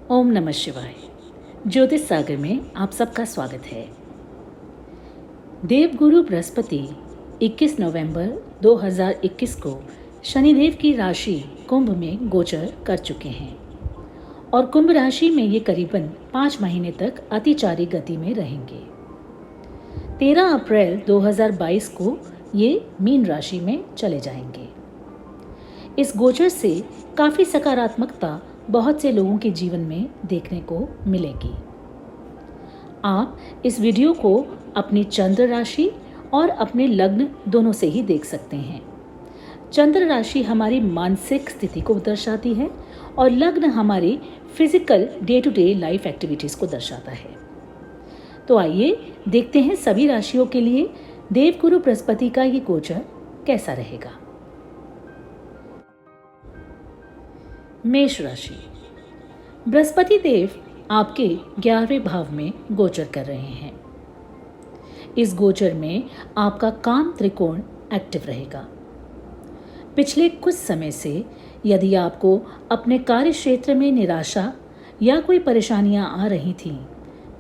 ओम नमः शिवाय। ज्योतिष सागर में आप सबका स्वागत है। देवगुरु बृहस्पति 21 नवंबर 2021 को शनिदेव की राशि कुंभ में गोचर कर चुके हैं और कुंभ राशि में ये करीबन 5 महीने तक अतिचारी गति में रहेंगे। 13 अप्रैल 2022 को ये मीन राशि में चले जाएंगे। इस गोचर से काफ़ी सकारात्मकता बहुत से लोगों के जीवन में देखने को मिलेगी। आप इस वीडियो को अपनी चंद्र राशि और अपने लग्न दोनों से ही देख सकते हैं। चंद्र राशि हमारी मानसिक स्थिति को दर्शाती है और लग्न हमारी physical day to day life activities को दर्शाता है। तो आइए देखते हैं सभी राशियों के लिए देवगुरु बृहस्पति का ये गोचर कैसा रहेगा। मेष राशि। बृहस्पति देव आपके 11वें भाव में गोचर कर रहे हैं। इस गोचर में आपका काम त्रिकोण एक्टिव रहेगा। पिछले कुछ समय से यदि आपको अपने कार्य क्षेत्र में निराशा या कोई परेशानियां आ रही थीं,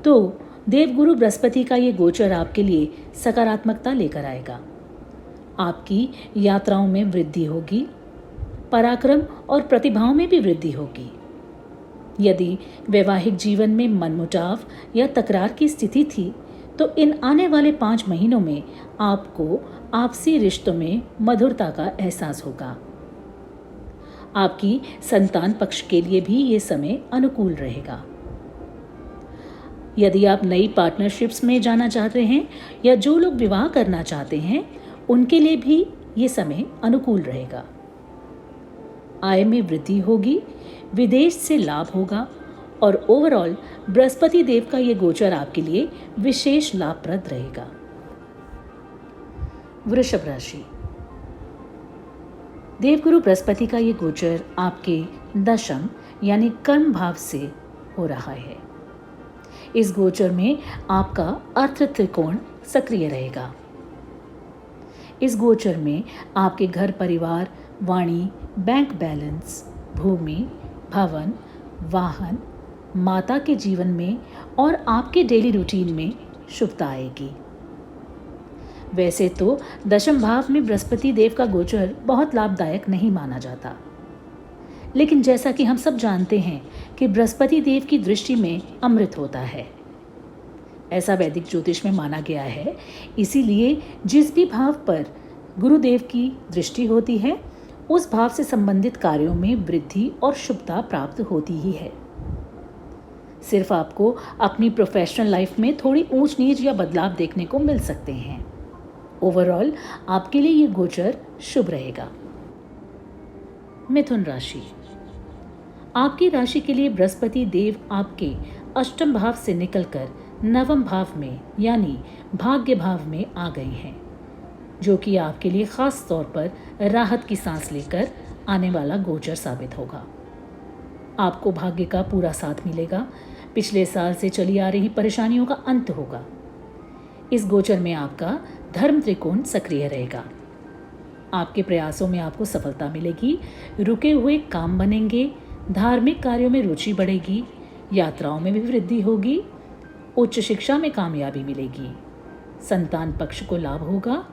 तो देवगुरु बृहस्पति का ये गोचर आपके लिए सकारात्मकता लेकर आएगा। आपकी यात्राओं में वृद्धि होगी, पराक्रम और प्रतिभाओं में भी वृद्धि होगी। यदि वैवाहिक जीवन में मनमुटाव या तकरार की स्थिति थी, तो इन आने वाले 5 महीनों में आपको आपसी रिश्तों में मधुरता का एहसास होगा। आपकी संतान पक्ष के लिए भी ये समय अनुकूल रहेगा। यदि आप नई पार्टनरशिप्स में जाना चाहते हैं या जो लोग विवाह करना चाहते हैं, उनके लिए भी ये समय अनुकूल रहेगा। आय में वृद्धि होगी, विदेश से लाभ होगा और ओवरऑल बृहस्पति देव का ये गोचर आपके लिए विशेष लाभप्रद रहेगा। वृषभ राशि। देवगुरु बृहस्पति का ये गोचर आपके दशम यानी कर्म भाव से हो रहा है। इस गोचर में आपका अर्थ त्रिकोण सक्रिय रहेगा। इस गोचर में आपके घर परिवार, वाणी, बैंक बैलेंस, भूमि, भवन, वाहन, माता के जीवन में और आपके डेली रूटीन में शुभता आएगी। वैसे तो दशम भाव में बृहस्पति देव का गोचर बहुत लाभदायक नहीं माना जाता, लेकिन जैसा कि हम सब जानते हैं कि बृहस्पति देव की दृष्टि में अमृत होता है, ऐसा वैदिक ज्योतिष में माना गया है। इसीलिए जिस भी भाव पर गुरुदेव की दृष्टि होती है, उस भाव से संबंधित कार्यों में वृद्धि और शुभता प्राप्त होती ही है। सिर्फ आपको अपनी प्रोफेशनल लाइफ में थोड़ी ऊंच नीच या बदलाव देखने को मिल सकते हैं। ओवरऑल आपके लिए ये गोचर शुभ रहेगा। मिथुन राशि। आपकी राशि के लिए बृहस्पति देव आपके अष्टम भाव से निकलकर नवम भाव में यानी भाग्य भाव में आ गए हैं, जो कि आपके लिए खास तौर पर राहत की सांस लेकर आने वाला गोचर साबित होगा। आपको भाग्य का पूरा साथ मिलेगा। पिछले साल से चली आ रही परेशानियों का अंत होगा। इस गोचर में आपका धर्म त्रिकोण सक्रिय रहेगा। आपके प्रयासों में आपको सफलता मिलेगी। रुके हुए काम बनेंगे। धार्मिक कार्यों में रुचि बढ़ेगी। यात्राओं में भी वृद्धि होगी। उच्च शिक्षा में कामयाबी मिलेगी। संतान पक्ष को लाभ होगा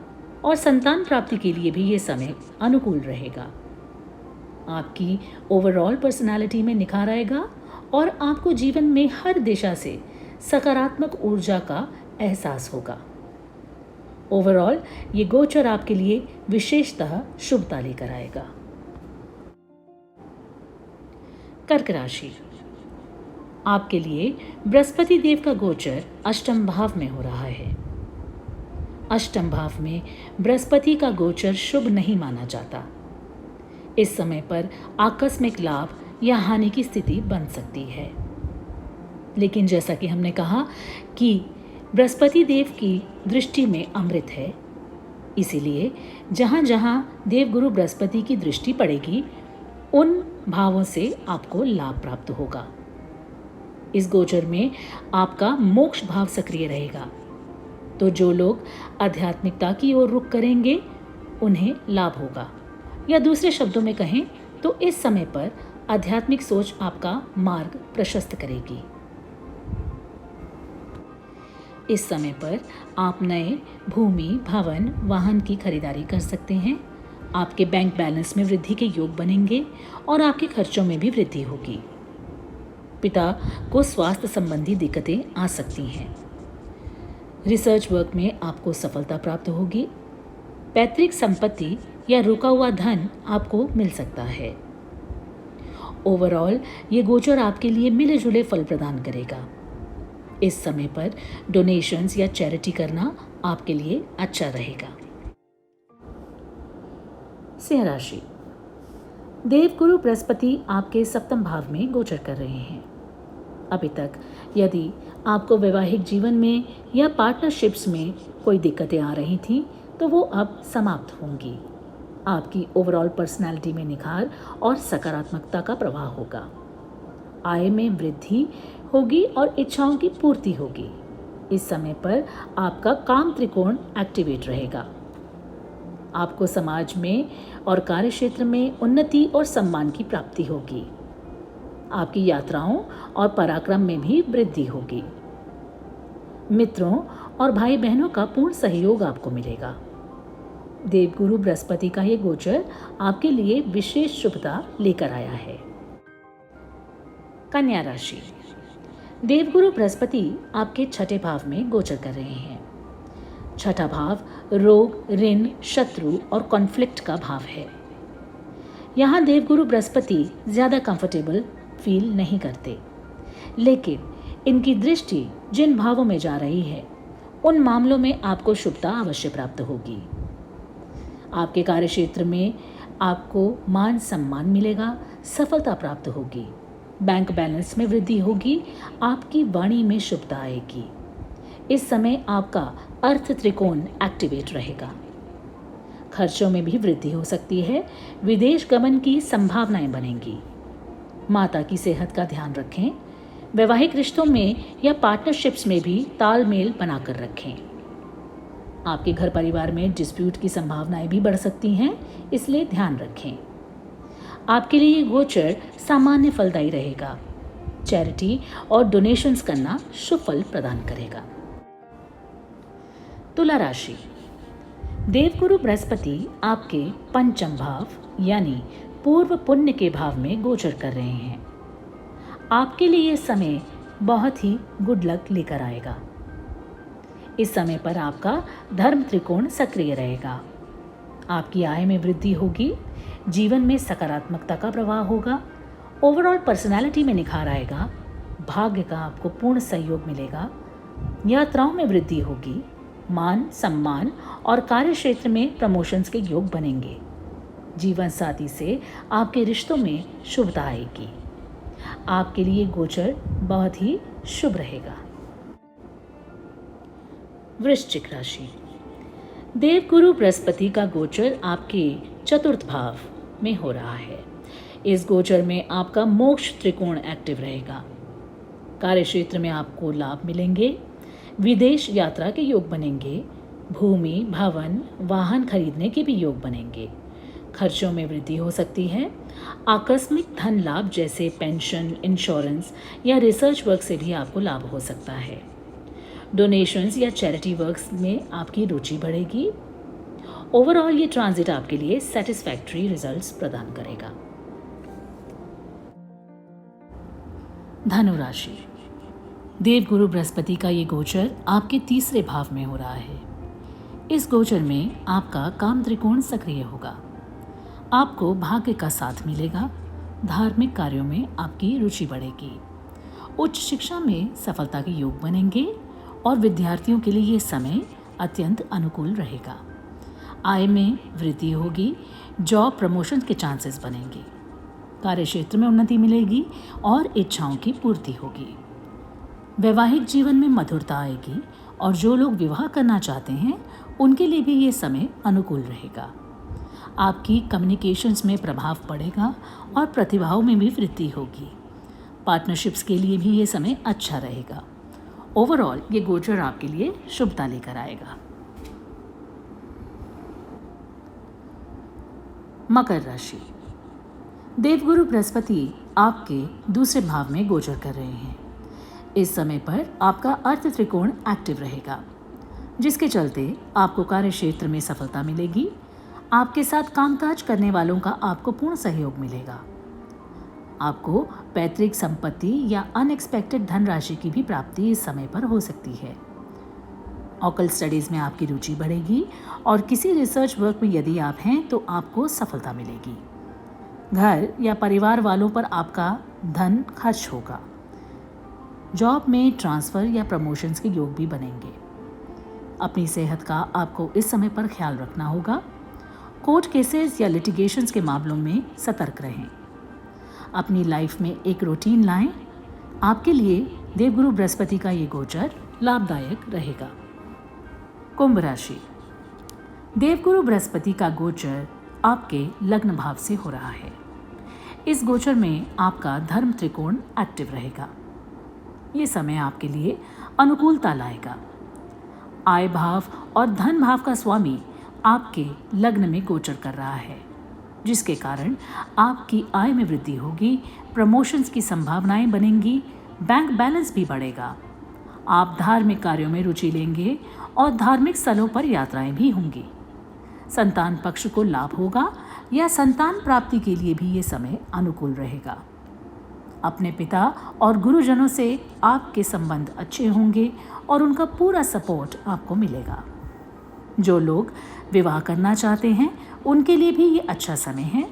और संतान प्राप्ति के लिए भी ये समय अनुकूल रहेगा। आपकी ओवरऑल पर्सनालिटी में निखार आएगा और आपको जीवन में हर दिशा से सकारात्मक ऊर्जा का एहसास होगा। ओवरऑल ये गोचर आपके लिए विशेषतः शुभता लेकर आएगा। कर्क राशि। आपके लिए बृहस्पति देव का गोचर अष्टम भाव में हो रहा है। अष्टम भाव में बृहस्पति का गोचर शुभ नहीं माना जाता। इस समय पर आकस्मिक लाभ या हानि की स्थिति बन सकती है, लेकिन जैसा कि हमने कहा कि बृहस्पति देव की दृष्टि में अमृत है, इसीलिए जहाँ जहाँ देवगुरु बृहस्पति की दृष्टि पड़ेगी, उन भावों से आपको लाभ प्राप्त होगा। इस गोचर में आपका मोक्ष भाव सक्रिय रहेगा, तो जो लोग आध्यात्मिकता की ओर रुख करेंगे उन्हें लाभ होगा, या दूसरे शब्दों में कहें तो इस समय पर आध्यात्मिक सोच आपका मार्ग प्रशस्त करेगी। इस समय पर आप नए भूमि, भवन, वाहन की खरीदारी कर सकते हैं। आपके बैंक बैलेंस में वृद्धि के योग बनेंगे और आपके खर्चों में भी वृद्धि होगी। पिता को स्वास्थ्य संबंधी दिक्कतें आ सकती हैं। रिसर्च वर्क में आपको सफलता प्राप्त होगी। पैतृक संपत्ति या रुका हुआ धन आपको मिल सकता है। ओवरऑल ये गोचर आपके लिए मिले जुले फल प्रदान करेगा। इस समय पर डोनेशंस या चैरिटी करना आपके लिए अच्छा रहेगा। सिंह राशि, देवगुरु बृहस्पति आपके सप्तम भाव में गोचर कर रहे हैं। अभी तक यदि आपको वैवाहिक जीवन में या पार्टनरशिप्स में कोई दिक्कतें आ रही थीं, तो वो अब समाप्त होंगी। आपकी ओवरऑल पर्सनालिटी में निखार और सकारात्मकता का प्रवाह होगा। आय में वृद्धि होगी और इच्छाओं की पूर्ति होगी। इस समय पर आपका काम त्रिकोण एक्टिवेट रहेगा। आपको समाज में और कार्यक्षेत्र में उन्नति और सम्मान की प्राप्ति होगी। आपकी यात्राओं और पराक्रम में भी वृद्धि होगी। मित्रों और भाई बहनों का पूर्ण सहयोग आपको मिलेगा। देवगुरु बृहस्पति का ये गोचर आपके लिए विशेष शुभता लेकर आया है। कन्या राशि, देवगुरु बृहस्पति आपके छठे भाव में गोचर कर रहे हैं। छठा भाव रोग, ऋण, शत्रु और कॉन्फ्लिक्ट का भाव है। यहाँ देवगुरु बृहस्पति ज्यादा कंफर्टेबल फील नहीं करते, लेकिन इनकी दृष्टि जिन भावों में जा रही है उन मामलों में आपको शुभता अवश्य प्राप्त होगी। आपके कार्यक्षेत्र में आपको मान सम्मान मिलेगा, सफलता प्राप्त होगी। बैंक बैलेंस में वृद्धि होगी। आपकी वाणी में शुभता आएगी। इस समय आपका अर्थ त्रिकोण एक्टिवेट रहेगा। खर्चों में भी वृद्धि हो सकती है। विदेश गमन की संभावनाएं बनेंगी। माता की सेहत का ध्यान रखें। वैवाहिक रिश्तों में या पार्टनरशिप्स में भी तालमेल बनाकर रखें। आपके घर परिवार में डिस्प्यूट की संभावनाएं भी बढ़ सकती हैं, इसलिए ध्यान रखें। आपके लिए ये गोचर सामान्य फलदायी रहेगा। चैरिटी और डोनेशंस करना शुभ फल प्रदान करेगा। तुला राशि, देवगुरु बृहस्पति आपके पंचम भाव यानी पूर्व पुण्य के भाव में गोचर कर रहे हैं। आपके लिए यह समय बहुत ही गुड लक लेकर आएगा। इस समय पर आपका धर्म त्रिकोण सक्रिय रहेगा। आपकी आय में वृद्धि होगी। जीवन में सकारात्मकता का प्रवाह होगा। ओवरऑल पर्सनालिटी में निखार आएगा। भाग्य का आपको पूर्ण सहयोग मिलेगा। यात्राओं में वृद्धि होगी। मान सम्मान और कार्यक्षेत्र में प्रमोशंस के योग बनेंगे। जीवन साथी से आपके रिश्तों में शुभता आएगी। आपके लिए गोचर बहुत ही शुभ रहेगा। वृश्चिक राशि, देवगुरु बृहस्पति का गोचर आपके चतुर्थ भाव में हो रहा है। इस गोचर में आपका मोक्ष त्रिकोण एक्टिव रहेगा। कार्यक्षेत्र में आपको लाभ मिलेंगे। विदेश यात्रा के योग बनेंगे। भूमि, भवन, वाहन खरीदने के भी योग बनेंगे। खर्चों में वृद्धि हो सकती है। आकस्मिक धन लाभ जैसे पेंशन, इंश्योरेंस या रिसर्च वर्क से भी आपको लाभ हो सकता है। डोनेशंस या चैरिटी वर्क्स में आपकी रुचि बढ़ेगी। ओवरऑल ये ट्रांजिट आपके लिए सेटिस्फैक्टरी रिजल्ट्स प्रदान करेगा। धनु राशि, देवगुरु बृहस्पति का ये गोचर आपके तीसरे भाव में हो रहा है। इस गोचर में आपका काम त्रिकोण सक्रिय होगा। आपको भाग्य का साथ मिलेगा। धार्मिक कार्यों में आपकी रुचि बढ़ेगी। उच्च शिक्षा में सफलता के योग बनेंगे और विद्यार्थियों के लिए ये समय अत्यंत अनुकूल रहेगा। आय में वृद्धि होगी। जॉब प्रमोशन के चांसेस बनेंगे। कार्यक्षेत्र में उन्नति मिलेगी और इच्छाओं की पूर्ति होगी। वैवाहिक जीवन में मधुरता आएगी और जो लोग विवाह करना चाहते हैं उनके लिए भी ये समय अनुकूल रहेगा। आपकी कम्युनिकेशंस में प्रभाव पड़ेगा और प्रतिभाओं में भी वृद्धि होगी। पार्टनरशिप्स के लिए भी ये समय अच्छा रहेगा। ओवरऑल ये गोचर आपके लिए शुभता लेकर आएगा। मकर राशि, देवगुरु बृहस्पति आपके दूसरे भाव में गोचर कर रहे हैं। इस समय पर आपका अर्थ त्रिकोण एक्टिव रहेगा, जिसके चलते आपको कार्य क्षेत्र में सफलता मिलेगी। आपके साथ कामकाज करने वालों का आपको पूर्ण सहयोग मिलेगा। आपको पैतृक संपत्ति या अनएक्सपेक्टेड धनराशि की भी प्राप्ति इस समय पर हो सकती है। ऑकल्ट स्टडीज में आपकी रुचि बढ़ेगी और किसी रिसर्च वर्क में यदि आप हैं तो आपको सफलता मिलेगी। घर या परिवार वालों पर आपका धन खर्च होगा। जॉब में ट्रांसफ़र या प्रमोशंस के योग भी बनेंगे। अपनी सेहत का आपको इस समय पर ख्याल रखना होगा। कोर्ट केसेस या लिटिगेशंस के मामलों में सतर्क रहें। अपनी लाइफ में एक रूटीन लाएं। आपके लिए देवगुरु बृहस्पति का ये गोचर लाभदायक रहेगा। कुंभ राशि। देवगुरु बृहस्पति का गोचर आपके लग्न भाव से हो रहा है। इस गोचर में आपका धर्म त्रिकोण एक्टिव रहेगा। ये समय आपके लिए अनुकूलता लाएगा। आय भाव और धन भाव का स्वामी आपके लग्न में गोचर कर रहा है, जिसके कारण आपकी आय में वृद्धि होगी, प्रमोशंस की संभावनाएं बनेंगी, बैंक बैलेंस भी बढ़ेगा। आप धार्मिक कार्यों में रुचि लेंगे और धार्मिक स्थलों पर यात्राएं भी होंगी। संतान पक्ष को लाभ होगा या संतान प्राप्ति के लिए भी ये समय अनुकूल रहेगा। अपने पिता और गुरुजनों से आपके संबंध अच्छे होंगे और उनका पूरा सपोर्ट आपको मिलेगा। जो लोग विवाह करना चाहते हैं उनके लिए भी ये अच्छा समय है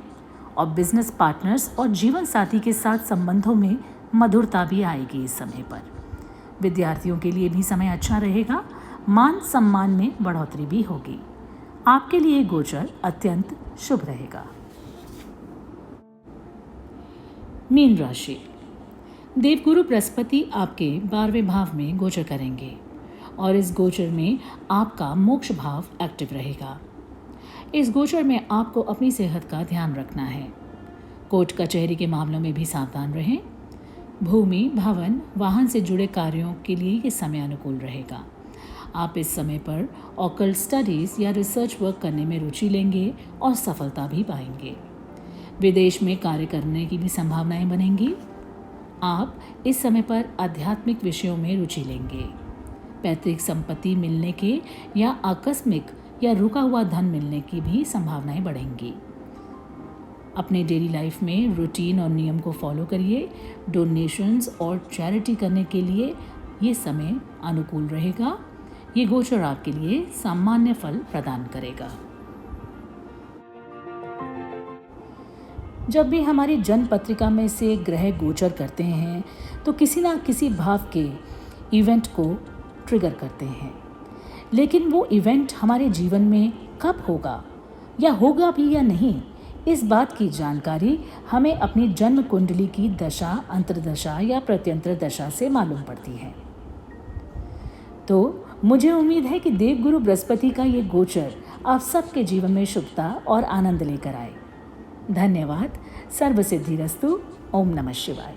और बिजनेस पार्टनर्स और जीवन साथी के साथ संबंधों में मधुरता भी आएगी। इस समय पर विद्यार्थियों के लिए भी समय अच्छा रहेगा। मान सम्मान में बढ़ोतरी भी होगी। आपके लिए गोचर अत्यंत शुभ रहेगा। मीन राशि। देवगुरु बृहस्पति आपके 12वें भाव में गोचर करेंगे और इस गोचर में आपका मोक्ष भाव एक्टिव रहेगा। इस गोचर में आपको अपनी सेहत का ध्यान रखना है। कोर्ट कचहरी के मामलों में भी सावधान रहें। भूमि, भवन, वाहन से जुड़े कार्यों के लिए ये समय अनुकूल रहेगा। आप इस समय पर ऑकल्ट स्टडीज़ या रिसर्च वर्क करने में रुचि लेंगे और सफलता भी पाएंगे। विदेश में कार्य करने की भी संभावनाएं बनेंगी। आप इस समय पर आध्यात्मिक विषयों में रुचि लेंगे। पैतृक संपत्ति मिलने के या आकस्मिक या रुका हुआ धन मिलने की भी संभावनाएं बढ़ेंगी। अपने डेली लाइफ में रूटीन और नियम को फॉलो करिए। डोनेशंस और चैरिटी करने के लिए ये समय अनुकूल रहेगा। ये गोचर आपके लिए सामान्य फल प्रदान करेगा। जब भी हमारी जन्म पत्रिका में से ग्रह गोचर करते हैं तो किसी ना किसी भाव के इवेंट को ट्रिगर करते हैं, लेकिन वो इवेंट हमारे जीवन में कब होगा या होगा भी या नहीं, इस बात की जानकारी हमें अपनी जन्म कुंडली की दशा, अंतर्दशा या प्रत्यंतर दशा से मालूम पड़ती है। तो मुझे उम्मीद है कि देवगुरु बृहस्पति का ये गोचर आप सबके जीवन में शुभता और आनंद लेकर आए। धन्यवाद। सर्वसिद्धिरस्तु। ओम नमः शिवाय।